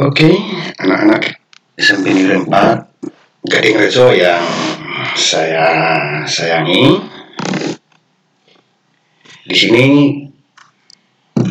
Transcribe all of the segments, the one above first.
Oke, anak-anak SMP Negeri 4 Gading Rejo yang saya sayangi. Di sini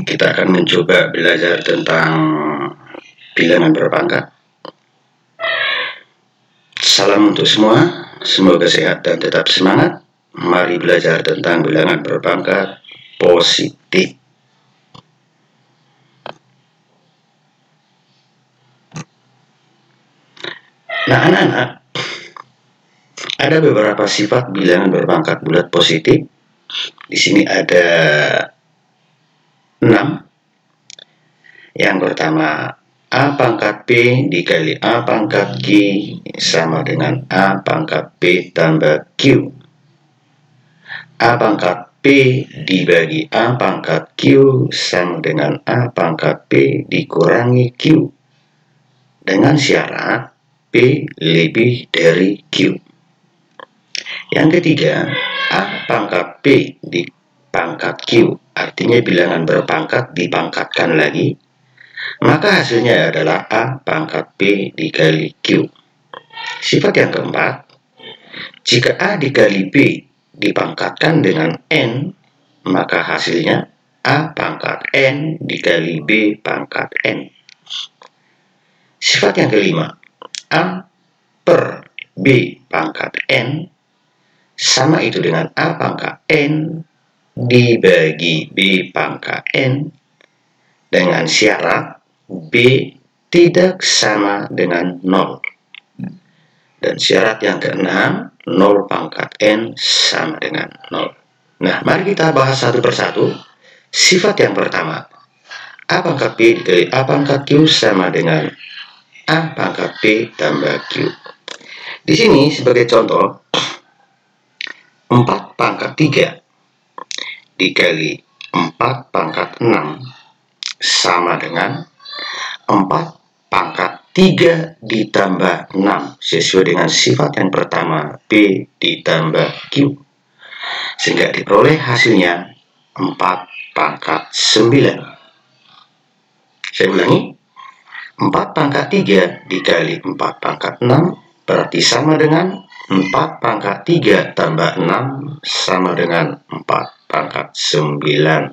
kita akan mencoba belajar tentang bilangan berpangkat. Salam untuk semua, semoga sehat dan tetap semangat. Mari belajar tentang bilangan berpangkat positif. Nah, anak-anak, ada beberapa sifat bilangan berpangkat bulat positif. Di sini ada 6. Yang pertama, A pangkat P dikali A pangkat Q sama dengan A pangkat P tambah Q. A pangkat P dibagi A pangkat Q sama dengan A pangkat P dikurangi Q. Dengan syarat P lebih dari Q. Yang ketiga, A pangkat P di pangkat Q, artinya bilangan berpangkat dipangkatkan lagi, maka hasilnya adalah A pangkat P dikali Q. Sifat yang keempat, jika A dikali P dipangkatkan dengan N, maka hasilnya A pangkat N dikali B pangkat N. Sifat yang kelima, A per B pangkat N sama itu dengan A pangkat N dibagi B pangkat N dengan syarat B tidak sama dengan 0. Dan syarat yang keenam, 0 pangkat N sama dengan 0. Nah, mari kita bahas satu persatu. Sifat yang pertama, A pangkat P dikali A pangkat Q sama dengan A pangkat P tambah Q. Di sini sebagai contoh, 4 pangkat 3 dikali 4 pangkat 6 sama dengan 4 pangkat 3 ditambah 6 sesuai dengan sifat yang pertama P ditambah Q, sehingga diperoleh hasilnya 4 pangkat 9. Saya ulangi, 4 pangkat 3 dikali 4 pangkat 6 berarti sama dengan 4 pangkat 3 tambah 6 sama dengan 4 pangkat 9.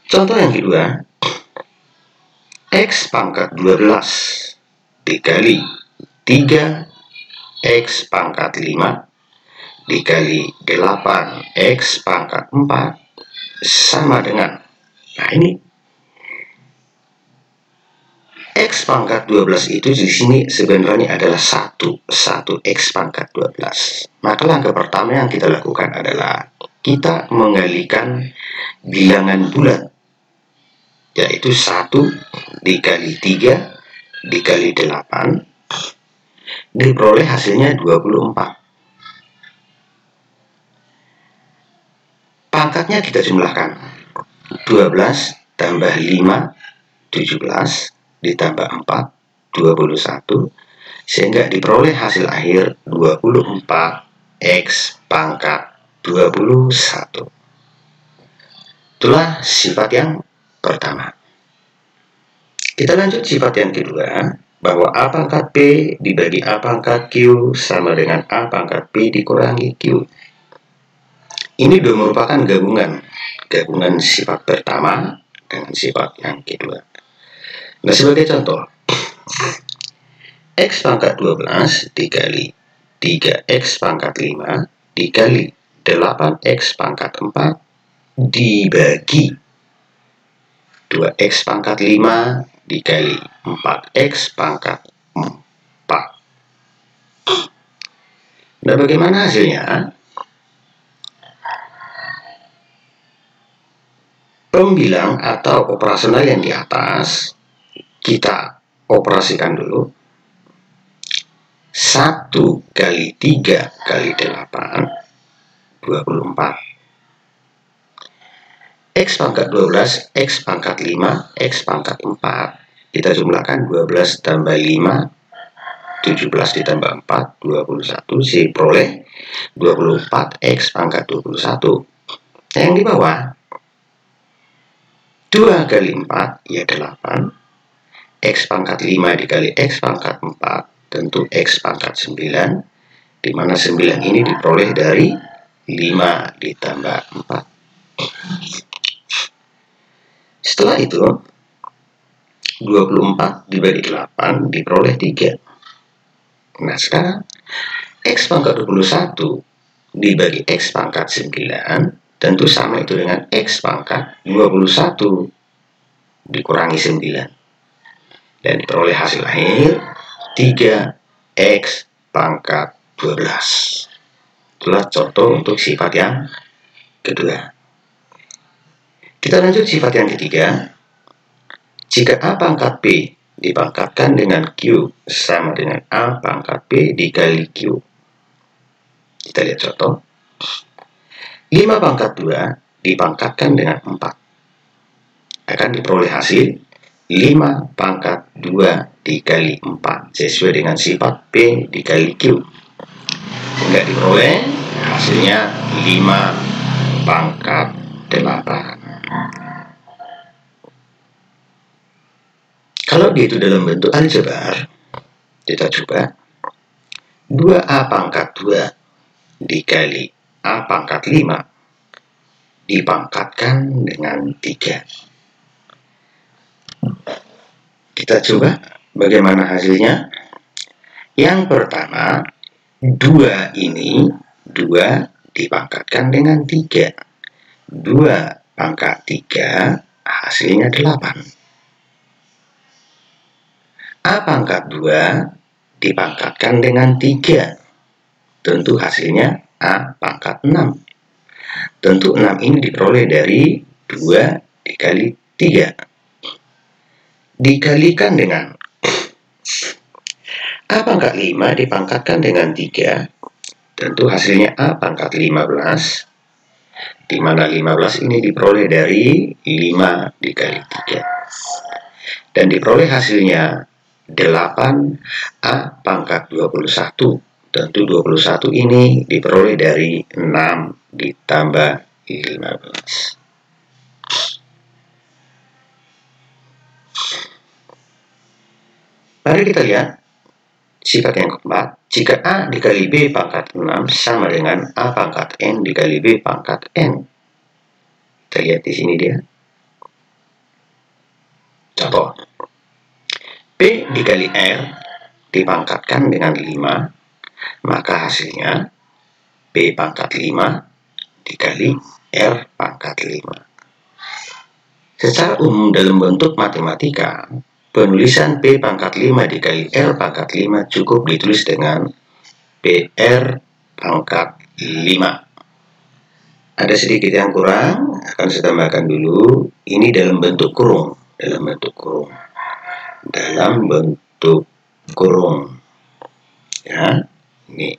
Contoh yang kedua, X pangkat 12 dikali 3X pangkat 5 dikali 8X pangkat 4 sama dengan, nah ini X pangkat 12 itu di sini sebenarnya adalah 1 X pangkat 12. Maka langkah pertama yang kita lakukan adalah kita menggalikan bilangan bulat, yaitu 1 dikali 3 dikali 8 diperoleh hasilnya 24. Pangkatnya kita jumlahkan, 12 tambah 5 17 ditambah 4 21, sehingga diperoleh hasil akhir 24 X pangkat 21. Itulah sifat yang pertama. Kita lanjut sifat yang kedua, bahwa A pangkat P dibagi A pangkat Q sama dengan A pangkat P dikurangi Q. Ini merupakan gabungan sifat pertama dengan sifat yang kedua. Nah, sebagai contoh, X pangkat 12 dikali 3X pangkat 5 dikali 8X pangkat 4 dibagi 2X pangkat 5 dikali 4X pangkat 4. Nah, bagaimana hasilnya? Pembilang atau operasional yang di atas kita operasikan dulu. 1 kali 3 kali 8 24. X pangkat 12 X pangkat 5 X pangkat 4 kita jumlahkan, 12 tambah 5 17 ditambah 4 21, si peroleh 24 X pangkat 21. Yang di bawah 2 kali 4 ya 8. X pangkat 5 dikali X pangkat 4 tentu X pangkat 9, di mana 9 ini diperoleh dari 5 ditambah 4. Setelah itu 24 dibagi 8 diperoleh 3. Nah sekarang X pangkat 21 dibagi X pangkat 9 tentu sama itu dengan X pangkat 21 dikurangi 9. Dan diperoleh hasil akhir 3X pangkat 12. Itulah contoh untuk sifat yang kedua. Kita lanjut sifat yang ketiga. Jika A pangkat B dipangkatkan dengan Q sama dengan A pangkat B dikali Q. Kita lihat contoh. 5 pangkat 2 dipangkatkan dengan 4. Akan diperoleh hasil 5 pangkat 2 dikali 4 sesuai dengan sifat P dikali Q. Enggak diperoleh, hasilnya 5 pangkat 8. Kalau dia itu dalam bentuk aljabar, kita coba 2A pangkat 2 dikali A pangkat 5 dipangkatkan dengan 3. Kita coba bagaimana hasilnya. Yang pertama, 2 ini 2 dipangkatkan dengan 3. 2 pangkat 3 hasilnya 8. A pangkat 2 dipangkatkan dengan 3. Tentu hasilnya A pangkat 6. Tentu 6 ini diperoleh dari 2 dikali 3. Dikalikan dengan A pangkat 5 dipangkatkan dengan 3. Tentu hasilnya A pangkat 15. Di mana 15 ini diperoleh dari 5 dikali 3. Dan diperoleh hasilnya 8 A pangkat 21. Tentu 21 ini diperoleh dari 6 ditambah 15. Mari kita lihat sifat yang keempat. Jika A dikali B pangkat 6 sama dengan A pangkat N dikali B pangkat N. Kita lihat di sini dia. Contoh. P dikali R dipangkatkan dengan 5. Maka hasilnya P pangkat 5 dikali R pangkat 5. Secara umum dalam bentuk matematika, penulisan P pangkat 5 dikali R pangkat 5 cukup ditulis dengan PR pangkat 5. Ada sedikit yang kurang, akan saya tambahkan dulu. Ini dalam bentuk kurung. Dalam bentuk kurung. Ya, ini.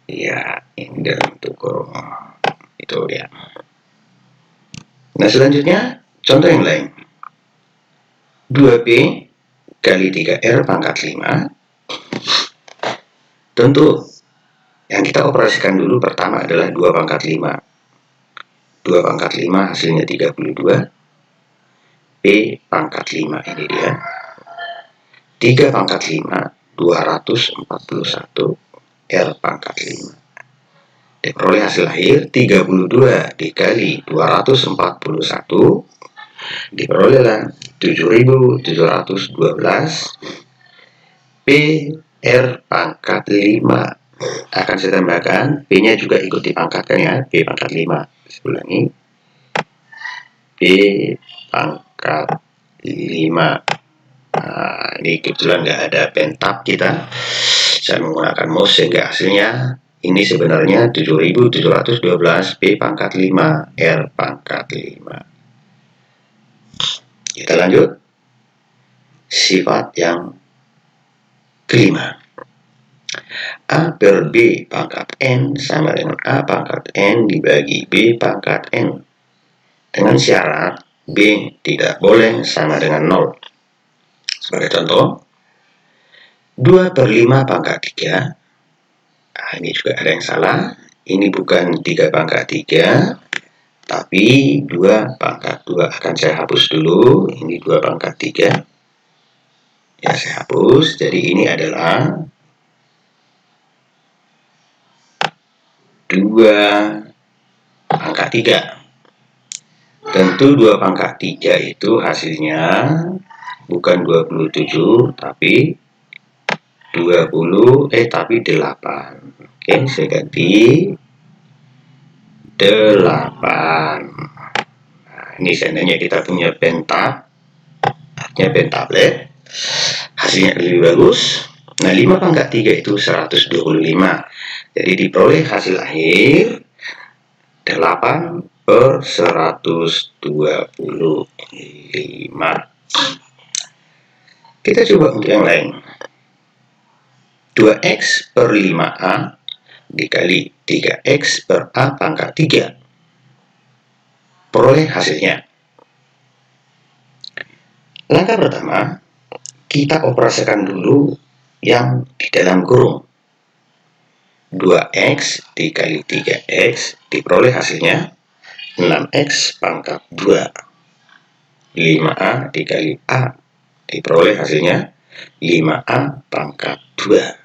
Ya, ini dalam bentuk kurung. Itu dia. Nah, selanjutnya, contoh yang lain. 2P kali 3R pangkat 5. Tentu yang kita operasikan dulu pertama adalah 2 pangkat 5. 2 pangkat 5 hasilnya 32. P pangkat 5 ini dia. 3 pangkat 5 241. R pangkat 5. Diperoleh hasil akhir 32 dikali 241. Diperolehlah 7.712 PR pangkat 5. Akan saya tambahkan P-nya juga ikut dipangkatkan ya, P pangkat 5. Saya ulangi, P pangkat 5. Nah, ini kebetulan nggak ada pentap kita. Saya menggunakan mouse sehingga hasilnya ini sebenarnya 7.712 P pangkat 5 R pangkat 5. Kita lanjut sifat yang kelima. A per B pangkat N sama dengan A pangkat N dibagi B pangkat N. Dengan syarat B tidak boleh sama dengan 0. Sebagai contoh, 2 per 5 pangkat 3. Nah, ini juga ada yang salah. Ini bukan 3 pangkat 3, Tapi 2 pangkat 2 akan saya hapus dulu. Ini 2 pangkat 3. Ya, saya hapus. Jadi ini adalah 2 pangkat 3. Tentu 2 pangkat 3 itu hasilnya bukan 27, tapi 8. Oke, saya ganti 8. Nah, ini seandainya kita punya pentab, artinya pen tablet, hasilnya lebih bagus. Nah, 5 pangkat 3 itu 125. Jadi diperoleh hasil akhir 8/125. Kita coba untuk yang lain. 2x per 5a dikali 3x per a pangkat 3. Peroleh hasilnya. Langkah pertama, kita operasikan dulu yang di dalam kurung. 2x dikali 3x diperoleh hasilnya 6x pangkat 2. 5a dikali a diperoleh hasilnya 5a pangkat 2.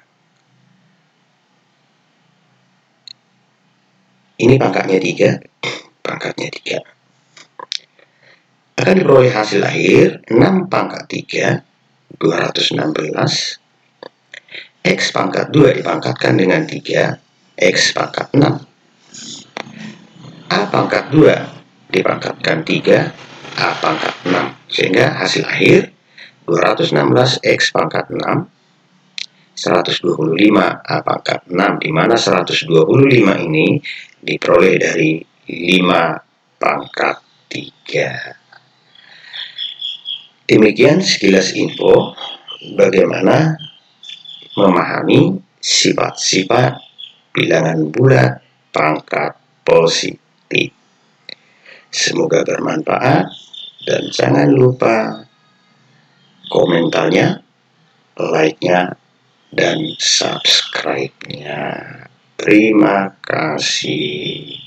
Ini pangkatnya 3, pangkatnya 3. Akan diperoleh hasil akhir 6 pangkat 3, 216. X pangkat 2 dipangkatkan dengan 3, X pangkat 6. A pangkat 2 dipangkatkan 3, A pangkat 6. Sehingga hasil akhir 216 X pangkat 6, 125 A pangkat 6, di mana 125 ini diperoleh dari 5 pangkat 3. Demikian sekilas info bagaimana memahami sifat-sifat bilangan bulat pangkat positif. Semoga bermanfaat dan jangan lupa komentarnya, like-nya, dan subscribe-nya. Terima kasih.